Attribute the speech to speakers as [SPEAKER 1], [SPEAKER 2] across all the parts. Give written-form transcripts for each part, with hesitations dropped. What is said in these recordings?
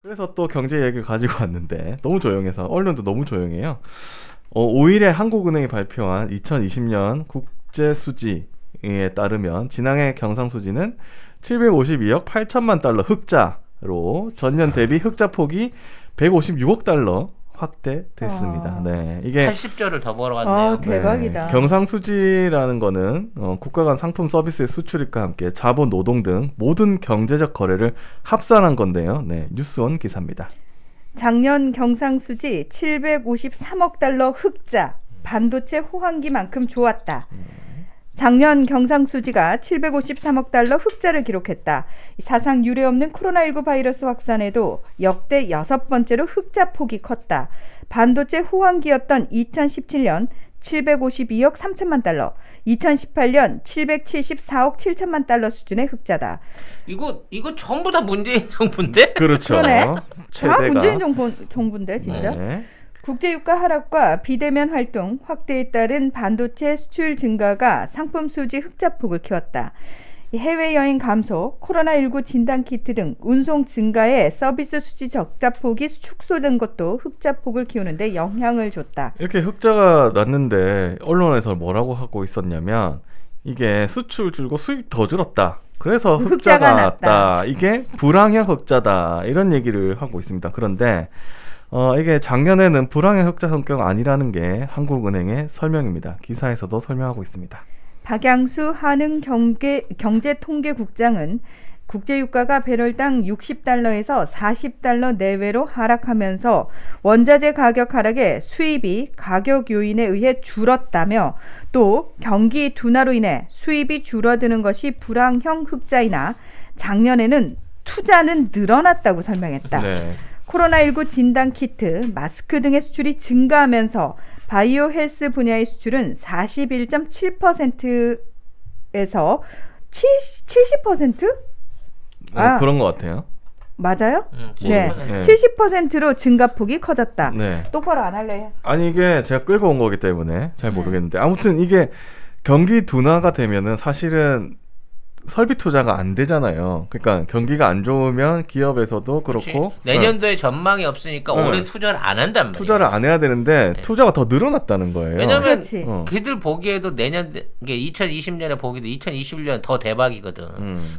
[SPEAKER 1] 그래서 또 경제 얘기를 가지고 왔는데 너무 조용해서 언론도 너무 조용해요. 5일에 한국은행이 발표한 2020년 국제수지에 따르면 지난해 경상수지는 752억 8천만 달러 흑자로 전년 대비 흑자 폭이 156억 달러 확대됐습니다. 네, 이게
[SPEAKER 2] 80조를 더 벌어갔네요.
[SPEAKER 3] 대박이다.
[SPEAKER 1] 네, 경상수지라는 거는 국가 간 상품 서비스의 수출입과 함께 자본, 노동 등 모든 경제적 거래를 합산한 건데요. 네, 뉴스원 기사입니다.
[SPEAKER 3] 작년 경상수지 753억 달러 흑자, 반도체 호황기만큼 좋았다. 작년 경상수지가 753억 달러 흑자를 기록했다. 사상 유례없는 코로나19 바이러스 확산에도 역대 6번째로 흑자 폭이 컸다. 반도체 호황기였던 2017년 752억 3천만 달러, 2018년 774억 7천만 달러 수준의 흑자다.
[SPEAKER 2] 이거 전부 다 문재인 정부인데?
[SPEAKER 1] 그렇죠.
[SPEAKER 3] 그러네. 다
[SPEAKER 1] 최대가
[SPEAKER 3] 문재인 정부인데 진짜.
[SPEAKER 1] 네.
[SPEAKER 3] 국제유가 하락과 비대면 활동 확대에 따른 반도체 수출 증가가 상품 수지 흑자폭을 키웠다. 해외여행 감소, 코로나19 진단키트 등 운송 증가에 서비스 수지 적자폭이 축소된 것도 흑자폭을 키우는데 영향을 줬다.
[SPEAKER 1] 이렇게 흑자가 났는데 언론에서 뭐라고 하고 있었냐면 이게 수출 줄고 수입 더 줄었다. 그래서 흑자가 났다. 이게 불황형 흑자다. 이런 얘기를 하고 있습니다. 그런데 이게 작년에는 불황의 흑자 성격 아니라는 게 한국은행의 설명입니다. 기사에서도 설명하고 있습니다.
[SPEAKER 3] 박양수 한흥 경제통계국장은 국제유가가 배럴당 60달러에서 40달러 내외로 하락하면서 원자재 가격 하락에 수입이 가격 요인에 의해 줄었다며 또 경기 둔화로 인해 수입이 줄어드는 것이 불황형 흑자이나 작년에는 투자는 늘어났다고 설명했다.
[SPEAKER 1] 네.
[SPEAKER 3] 코로나19 진단키트, 마스크 등의 수출이 증가하면서 바이오 헬스 분야의 수출은 41.7%에서 70%?
[SPEAKER 1] 그런 것 같아요.
[SPEAKER 3] 맞아요? 네.
[SPEAKER 2] 70%.
[SPEAKER 3] 70%로 증가폭이 커졌다.
[SPEAKER 1] 네.
[SPEAKER 3] 똑바로 안 할래요?
[SPEAKER 1] 아니 이게 제가 끌고 온 거기 때문에 잘 모르겠는데 아무튼 이게 경기 둔화가 되면은 사실은 설비 투자가 안 되잖아요. 그러니까 경기가 안 좋으면 기업에서도 그렇고
[SPEAKER 2] 내년도에 전망이 없으니까 올해 투자를 안 한단 말이에요.
[SPEAKER 1] 투자를 안 해야 되는데 투자가 더 늘어났다는 거예요.
[SPEAKER 2] 왜냐면
[SPEAKER 3] 그렇지.
[SPEAKER 2] 그들 보기에도 내년 이게 2020년에 보기도 2021년 더 대박이거든.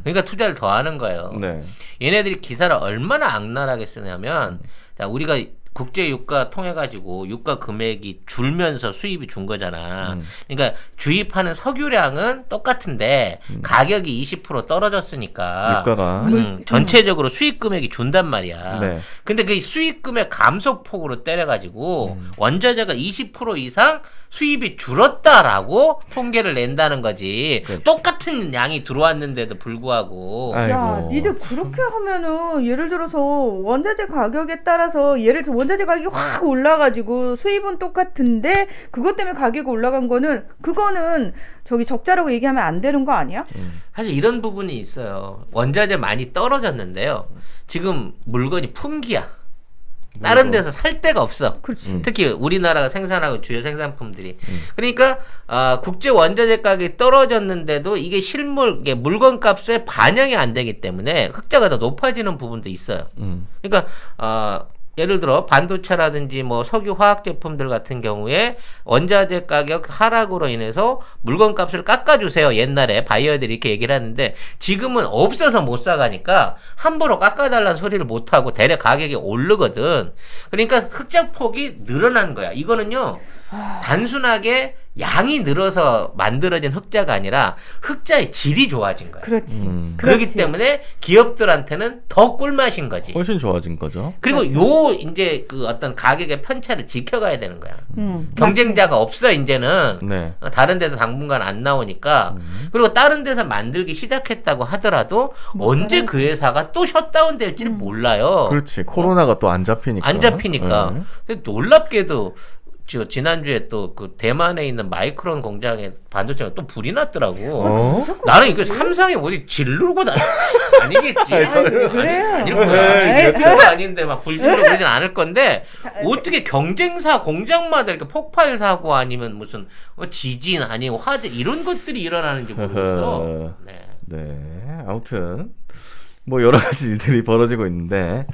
[SPEAKER 2] 그러니까 투자를 더 하는 거예요.
[SPEAKER 1] 네.
[SPEAKER 2] 얘네들이 기사를 얼마나 악랄하게 쓰냐면 자, 우리가 국제 유가 통해 가지고 유가 금액이 줄면서 수입이 준 거잖아. 그러니까 주입하는 석유량은 똑같은데 가격이 20% 떨어졌으니까
[SPEAKER 1] 유가가
[SPEAKER 2] 전체적으로 수입 금액이 준단 말이야.
[SPEAKER 1] 네.
[SPEAKER 2] 근데 그 수입 금액 감소폭으로 때려 가지고 원자재가 20% 이상 수입이 줄었다라고 통계를 낸다는 거지.
[SPEAKER 1] 네.
[SPEAKER 2] 똑같은 양이 들어왔는데도 불구하고
[SPEAKER 1] 아이고.
[SPEAKER 3] 야, 니들 그렇게 하면은 예를 들어서 원자재 가격에 따라서 예를 들어 원자재 가격이 확 올라가지고 수입은 똑같은데 그것 때문에 가격이 올라간 거는 그거는 저기 적자라고 얘기하면 안 되는 거 아니야?
[SPEAKER 2] 사실 이런 부분이 있어요. 원자재 많이 떨어졌는데요. 지금 물건이 품귀야. 다른 데서 살 데가 없어.
[SPEAKER 3] 그렇지.
[SPEAKER 2] 특히 우리나라가 생산하고 주요 생산품들이. 그러니까 국제 원자재 가격이 떨어졌는데도 이게 이게 물건값에 반영이 안 되기 때문에 흑자가 더 높아지는 부분도 있어요. 그러니까 예를 들어 반도체라든지 뭐 석유 화학 제품들 같은 경우에 원자재 가격 하락으로 인해서 물건값을 깎아주세요. 옛날에 바이어들이 이렇게 얘기를 하는데 지금은 없어서 못 사가니까 함부로 깎아달라는 소리를 못하고 대략 가격이 오르거든. 그러니까 흑자폭이 늘어난 거야. 이거는요 단순하게 양이 늘어서 만들어진 흑자가 아니라 흑자의 질이 좋아진 거야.
[SPEAKER 3] 그렇지.
[SPEAKER 2] 그렇기
[SPEAKER 3] 그렇지.
[SPEAKER 2] 때문에 기업들한테는 더 꿀맛인 거지.
[SPEAKER 1] 훨씬 좋아진 거죠.
[SPEAKER 2] 그리고 요 이제 그 어떤 가격의 편차를 지켜가야 되는 거야. 경쟁자가 없어 이제는.
[SPEAKER 1] 네.
[SPEAKER 2] 다른 데서 당분간 안 나오니까. 그리고 다른 데서 만들기 시작했다고 하더라도 언제 그 회사가 또 셧다운 될지를 몰라요.
[SPEAKER 1] 그렇지. 코로나가 또 안 잡히니까.
[SPEAKER 2] 안 잡히니까.
[SPEAKER 1] 네.
[SPEAKER 2] 근데 놀랍게도 지난주에 또 그 대만에 있는 마이크론 공장에 반도체가 또 불이 났더라고. 나는 이거 삼성이 어디 질르고 아니겠지.
[SPEAKER 3] 그래요.
[SPEAKER 2] 아닐 거야. 질르가 아닌데 막 불 질르고 그러진 않을 건데 어떻게 경쟁사 공장마다 이렇게 폭발 사고 아니면 무슨 지진 아니면 화재 이런 것들이 일어나는지 모르겠어. 네.
[SPEAKER 1] 네. 아무튼 뭐 여러 가지 일들이 벌어지고 있는데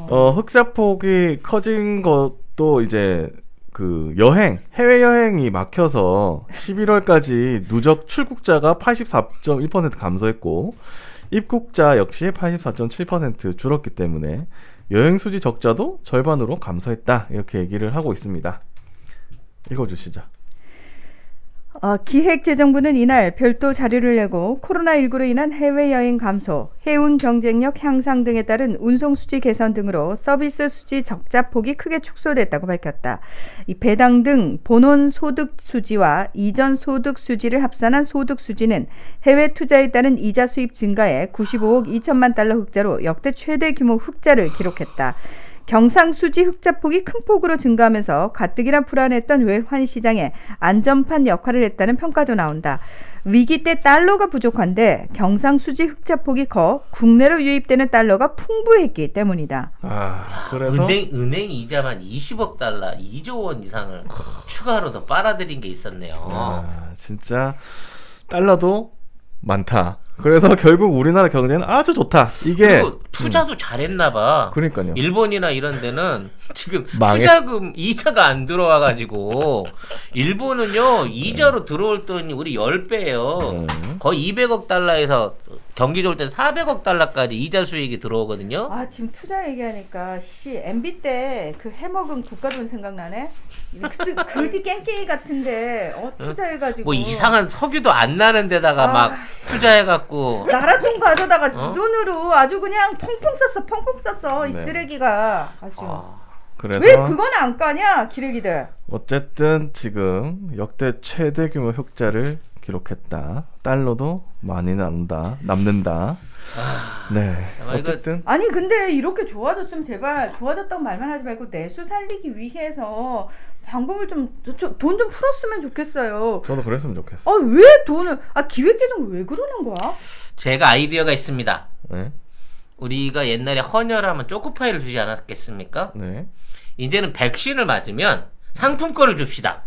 [SPEAKER 1] 흑자폭이 커진 것도 이제 그 해외 여행이 막혀서 11월까지 누적 출국자가 84.1% 감소했고 입국자 역시 84.7% 줄었기 때문에 여행 수지 적자도 절반으로 감소했다 이렇게 얘기를 하고 있습니다. 읽어주시죠.
[SPEAKER 3] 기획재정부는 이날 별도 자료를 내고 코로나19로 인한 해외여행 감소, 해운 경쟁력 향상 등에 따른 운송수지 개선 등으로 서비스 수지 적자폭이 크게 축소됐다고 밝혔다. 이 배당 등 본원 소득 수지와 이전 소득 수지를 합산한 소득 수지는 해외 투자에 따른 이자 수입 증가에 95억 2천만 달러 흑자로 역대 최대 규모 흑자를 기록했다. 경상수지 흑자폭이 큰 폭으로 증가하면서 가뜩이나 불안했던 외환 시장에 안전판 역할을 했다는 평가도 나온다. 위기 때 달러가 부족한데 경상수지 흑자폭이 커 국내로 유입되는 달러가 풍부했기 때문이다.
[SPEAKER 1] 그래서
[SPEAKER 2] 은행 이자만 20억 달러, 2조 원 이상을 추가로 더 빨아들인 게 있었네요.
[SPEAKER 1] 진짜 달러도 많다. 그래서 결국 우리나라 경제는 아주 좋다. 이게
[SPEAKER 2] 그리고 투자도 잘했나 봐.
[SPEAKER 1] 그러니까요.
[SPEAKER 2] 일본이나 이런 데는 지금
[SPEAKER 1] 망했-
[SPEAKER 2] 투자금 이자가 안 들어와 가지고 일본은요 이자로 들어올 돈이 우리 10배예요. 거의 200억 달러에서 경기 좋을 때 400억 달러까지 이자 수익이 들어오거든요.
[SPEAKER 3] 지금 투자 얘기하니까 MB 때 그 해먹은 국가돈 생각나네. 그지 깽깽이 같은데 투자해가지고
[SPEAKER 2] 뭐 이상한 석유도 안 나는 데다가 막 투자해갖고
[SPEAKER 3] 나라 돈 가져다가 지 돈으로 아주 그냥 펑펑 썼어. 이
[SPEAKER 1] 네.
[SPEAKER 3] 쓰레기가 아주.
[SPEAKER 1] 그래서
[SPEAKER 3] 왜 그건 안 까냐 기레기들.
[SPEAKER 1] 어쨌든 지금 역대 최대 규모 흑자를 기록했다. 달러도 많이 남는다. 네. 어쨌든
[SPEAKER 3] 아니 근데 이렇게 좋아졌으면 제발 좋아졌다고 말만 하지 말고 내수 살리기 위해서 방법을 돈 좀 풀었으면 좋겠어요.
[SPEAKER 1] 저도 그랬으면 좋겠어.
[SPEAKER 3] 왜 돈을 기획재정부 왜 그러는 거야?
[SPEAKER 2] 제가 아이디어가 있습니다.
[SPEAKER 1] 네.
[SPEAKER 2] 우리가 옛날에 헌혈하면 초코파이를 주지 않았겠습니까?
[SPEAKER 1] 네.
[SPEAKER 2] 이제는 백신을 맞으면 상품권을 줍시다.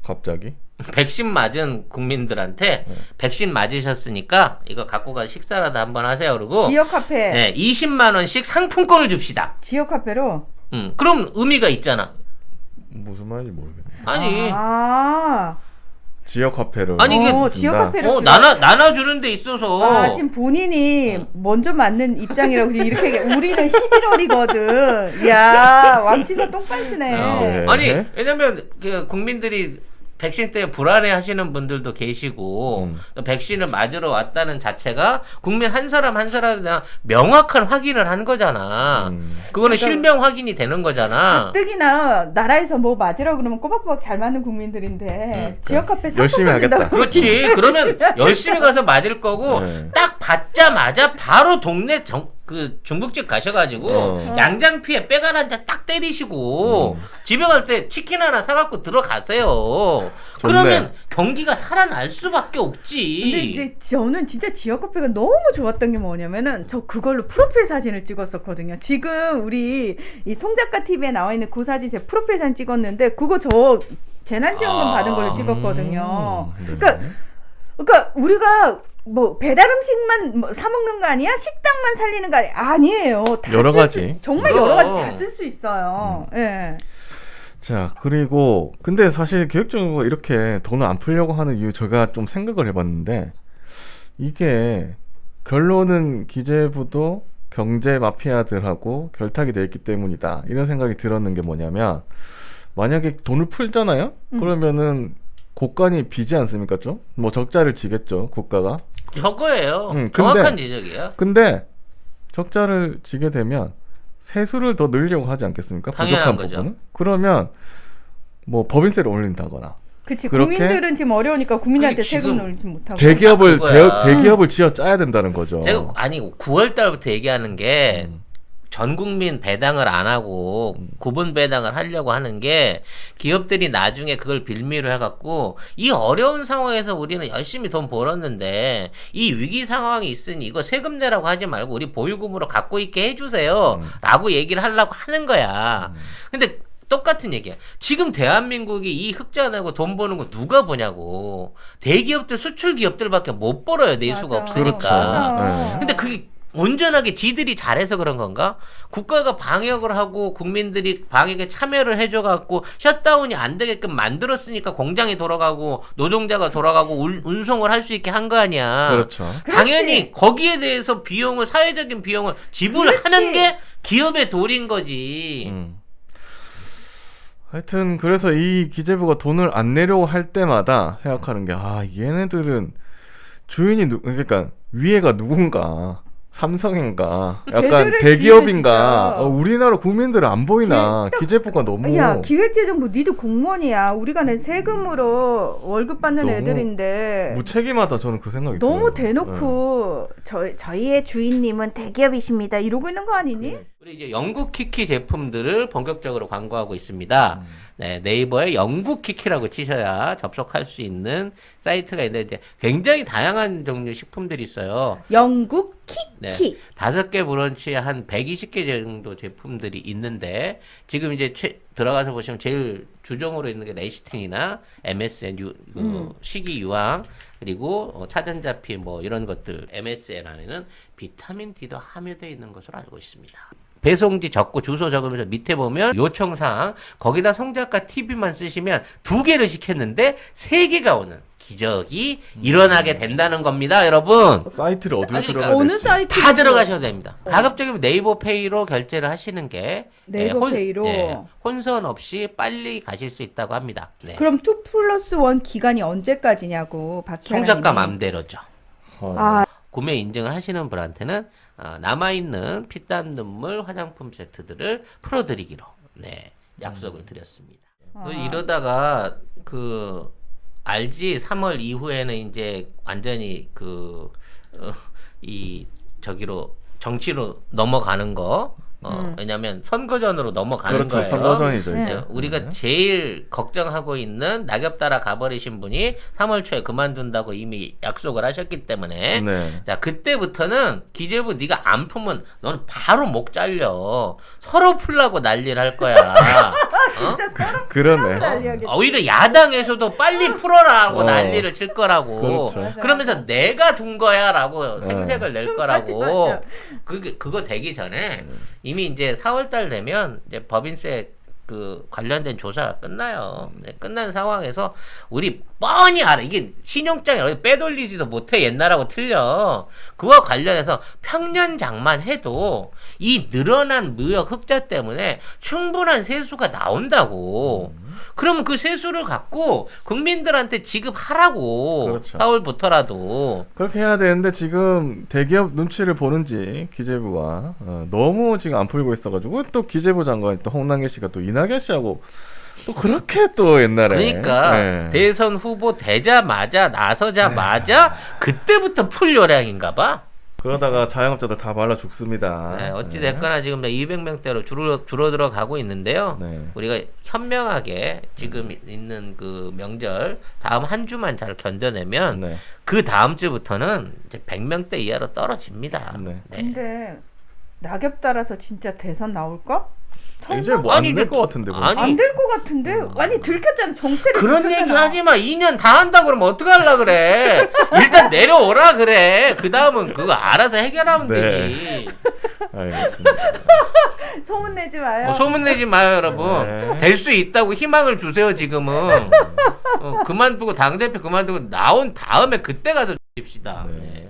[SPEAKER 1] 갑자기?
[SPEAKER 2] 백신 맞은 국민들한테 백신 맞으셨으니까 이거 갖고 가서 식사라도 한번 하세요. 그러고
[SPEAKER 3] 지역 화폐.
[SPEAKER 2] 네, 20만 원씩 상품권을 줍시다.
[SPEAKER 3] 지역 화폐로.
[SPEAKER 2] 그럼 의미가 있잖아.
[SPEAKER 1] 무슨 말인지 모르겠네.
[SPEAKER 2] 아니.
[SPEAKER 1] 지역 화폐를.
[SPEAKER 2] 아니, 이게
[SPEAKER 3] 지역 화폐로.
[SPEAKER 2] 나눠주는 데 있어서.
[SPEAKER 3] 지금 본인이 먼저 맞는 입장이라고 지금 이렇게 우리는 11월이거든. 이야, 왕치사 똥판치네.
[SPEAKER 2] 아니, 왜냐면 그 국민들이 백신 때문에 불안해 하시는 분들도 계시고 백신을 맞으러 왔다는 자체가 국민 한 사람 한 사람에 대한 명확한 확인을 한 거잖아. 그거는 실명 확인이 되는 거잖아.
[SPEAKER 3] 가뜩이나 나라에서 뭐 맞으라고 그러면 꼬박꼬박 잘 맞는 국민들인데 지역 화폐
[SPEAKER 1] 열심히 하겠다.
[SPEAKER 2] 그렇지. 그러면 열심히 가서 맞을 거고 딱 받자마자 바로 동네 그 중국집 가셔가지고 양장피에 빼간 한 대 딱 때리시고 집에 갈 때 치킨 하나 사갖고 들어가세요. 그러면 경기가 살아날 수밖에 없지.
[SPEAKER 3] 근데 이제 저는 진짜 지역 화폐가 너무 좋았던 게 뭐냐면은 저 그걸로 프로필 사진을 찍었었거든요. 지금 우리 이 송작가 TV에 나와 있는 그 사진 제 프로필 사진 찍었는데 그거 저 재난지원금 받은 걸로 찍었거든요. 그러니까 우리가 뭐 배달 음식만 사 먹는 거 아니야? 식당만 살리는 거 아니에요. 다
[SPEAKER 1] 여러 가지.
[SPEAKER 3] 정말 여러 가지 다 쓸 수 있어요. 예.
[SPEAKER 1] 자, 그리고 근데 사실 기획정부가 이렇게 돈을 안 풀려고 하는 이유 제가 좀 생각을 해봤는데 이게 결론은 기재부도 경제 마피아들하고 결탁이 돼 있기 때문이다. 이런 생각이 들었는 게 뭐냐면 만약에 돈을 풀잖아요? 그러면은 고간이 비지 않습니까 좀? 뭐 적자를 지겠죠 국가가.
[SPEAKER 2] 저거예요.
[SPEAKER 1] 근데-
[SPEAKER 2] 정확한 지적이야.
[SPEAKER 1] 근데 적자를 지게 되면 세수를 더 늘려고 하지 않겠습니까?
[SPEAKER 2] 당연한
[SPEAKER 1] 부족한
[SPEAKER 2] 거죠.
[SPEAKER 1] 부분은. 그러면 뭐 법인세를 올린다거나
[SPEAKER 3] 그렇지.
[SPEAKER 1] 그렇게
[SPEAKER 3] 국민들은 지금 어려우니까 국민한테
[SPEAKER 2] 그게 지금
[SPEAKER 3] 세금 올리지 못하고.
[SPEAKER 2] 그거야.
[SPEAKER 1] 대기업을 지어 짜야 된다는 거죠.
[SPEAKER 2] 제가 9월 달부터 얘기하는 게 전 국민 배당을 안 하고 구분 배당을 하려고 하는 게 기업들이 나중에 그걸 빌미로 해갖고 이 어려운 상황에서 우리는 열심히 돈 벌었는데 이 위기 상황이 있으니 이거 세금 내라고 하지 말고 우리 보유금으로 갖고 있게 해주세요 라고 얘기를 하려고 하는 거야. 근데 똑같은 얘기야. 지금 대한민국이 이 흑자 내고 돈 버는 거 누가 보냐고. 대기업들 수출 기업들밖에 못 벌어요. 낼 수가
[SPEAKER 3] 맞아.
[SPEAKER 2] 없으니까.
[SPEAKER 3] 맞아.
[SPEAKER 2] 근데 그게 온전하게 지들이 잘해서 그런 건가? 국가가 방역을 하고 국민들이 방역에 참여를 해줘갖고 셧다운이 안 되게끔 만들었으니까 공장이 돌아가고 노동자가 돌아가고 운송을 할 수 있게 한 거 아니야.
[SPEAKER 1] 그렇죠.
[SPEAKER 2] 당연히 거기에 대해서 비용을 사회적인 비용을 지불하는 게 기업의 도리인 거지.
[SPEAKER 1] 하여튼 그래서 이 기재부가 돈을 안 내려고 할 때마다 생각하는 게 얘네들은 주인이 그러니까 위에가 누군가 삼성인가 약간
[SPEAKER 3] 걔들을
[SPEAKER 1] 대기업인가
[SPEAKER 3] 진짜.
[SPEAKER 1] 우리나라 국민들은 안 보이나 기재부가 너무
[SPEAKER 3] 야, 기획재정부 니도 공무원이야. 우리가 낸 세금으로 월급 받는
[SPEAKER 1] 너무
[SPEAKER 3] 애들인데
[SPEAKER 1] 무책임하다 저는 그 생각이
[SPEAKER 3] 너무
[SPEAKER 1] 들어요.
[SPEAKER 3] 대놓고 저희의 주인님은 대기업이십니다. 이러고 있는 거 아니니?
[SPEAKER 2] 우리 이제 영국 키키 제품들을 본격적으로 광고하고 있습니다. 네, 네이버에 영국 키키라고 치셔야 접속할 수 있는 사이트가 있는데 이제 굉장히 다양한 종류 식품들이 있어요.
[SPEAKER 3] 영국
[SPEAKER 2] 네,
[SPEAKER 3] 키키.
[SPEAKER 2] 5개 브런치에 한 120개 정도 제품들이 있는데 지금 이제 들어가서 보시면 제일 주종으로 있는 게 레시틴이나 MSN 식이유황 그리고 차전자피 뭐 이런 것들 MSN 안에는 비타민 D도 함유되어 있는 것으로 알고 있습니다. 배송지 적고 주소 적으면서 밑에 보면 요청사항 거기다 송작가 TV만 쓰시면 2개를 시켰는데 3개가 오는 기적이 일어나게 된다는 겁니다, 여러분.
[SPEAKER 1] 사이트를 어디로
[SPEAKER 2] 그러니까
[SPEAKER 1] 들어가야
[SPEAKER 3] 어느
[SPEAKER 1] 될지.
[SPEAKER 3] 사이트
[SPEAKER 2] 다 들어가셔도 됩니다. 가급적이면 네이버페이로 결제를 하시는 게
[SPEAKER 3] 네이버페이로
[SPEAKER 2] 혼선 없이 빨리 가실 수 있다고 합니다. 네.
[SPEAKER 3] 그럼 2+1 기간이 언제까지냐고 박혜아님이.
[SPEAKER 2] 송작가 맘대로죠.
[SPEAKER 3] 아,
[SPEAKER 2] 구매 인증을 하시는 분한테는 남아있는 피땀 눈물 화장품 세트들을 풀어드리기로 약속을 드렸습니다. 또 이러다가 알지 3월 이후에는 이제 완전히 저기로 정치로 넘어가는 거. 왜냐면 선거전으로 넘어가는
[SPEAKER 1] 그렇죠.
[SPEAKER 2] 거예요.
[SPEAKER 1] 선거전이죠.
[SPEAKER 3] 네.
[SPEAKER 1] 이제.
[SPEAKER 2] 우리가 제일 걱정하고 있는 낙엽 따라 가버리신 분이 3월 초에 그만둔다고 이미 약속을 하셨기 때문에
[SPEAKER 1] 네.
[SPEAKER 2] 자 그때부터는 기재부 네가 안 풀면 너는 바로 목 잘려. 서로 풀라고 난리를 할 거야.
[SPEAKER 3] 진짜 서로
[SPEAKER 1] 그러네.
[SPEAKER 3] 난리하겠다.
[SPEAKER 2] 오히려 야당에서도 빨리 풀어라고 난리를 칠 거라고.
[SPEAKER 1] 그렇죠.
[SPEAKER 2] 그러면서 내가 둔 거야라고 생색을 낼 거라고.
[SPEAKER 3] 맞아.
[SPEAKER 2] 그거 되기 전에 이미 이제 4월달 되면 이제 법인세 관련된 조사가 끝나요. 끝난 상황에서 우리 뻔히 알아. 이게 신용장에 어디 빼돌리지도 못해. 옛날하고 틀려. 그와 관련해서 평년장만 해도 이 늘어난 무역 흑자 때문에 충분한 세수가 나온다고. 그러면 그 세수를 갖고 국민들한테 지급하라고.
[SPEAKER 1] 그렇죠.
[SPEAKER 2] 4월부터라도.
[SPEAKER 1] 그렇게 해야 되는데 지금 대기업 눈치를 보는지 기재부가 너무 지금 안 풀고 있어가지고 또 기재부 장관 또 홍남기 씨가 또 이낙연 씨하고 또 그렇게 또 옛날에
[SPEAKER 2] 그러니까 대선 후보 되자마자 나서자마자 그때부터 풀 요량인가 봐.
[SPEAKER 1] 그러다가 자영업자들 다 말라 죽습니다.
[SPEAKER 2] 네, 어찌 됐거나 지금 200명대로 줄어들어 가고 있는데요.
[SPEAKER 1] 네.
[SPEAKER 2] 우리가 현명하게 지금 있는 명절 다음 한 주만 잘 견뎌내면
[SPEAKER 1] 네.
[SPEAKER 2] 그 다음 주부터는 이제 100명대 이하로 떨어집니다.
[SPEAKER 1] 네.
[SPEAKER 3] 근데 낙엽 따라서 진짜 대선 나올까?
[SPEAKER 1] 이제 뭐 안
[SPEAKER 2] 아니,
[SPEAKER 1] 될 것 같은데.
[SPEAKER 2] 아니,
[SPEAKER 3] 안 될 것 같은데? 아니 들켰잖아. 정체를
[SPEAKER 2] 그런
[SPEAKER 3] 들켰잖아.
[SPEAKER 2] 얘기 하지 마. 2년 다 한다 그러면 어떡하려 그래. 일단 내려오라 그래. 그 다음은 그거 알아서 해결하면
[SPEAKER 1] 네.
[SPEAKER 2] 되지.
[SPEAKER 1] 알겠습니다.
[SPEAKER 3] 소문내지 마요.
[SPEAKER 2] 소문내지 마요, 여러분.
[SPEAKER 1] 네.
[SPEAKER 2] 될 수 있다고 희망을 주세요, 지금은. 그만두고 당대표 그만두고 나온 다음에 그때 가서 줍시다.
[SPEAKER 1] 네.
[SPEAKER 2] 네.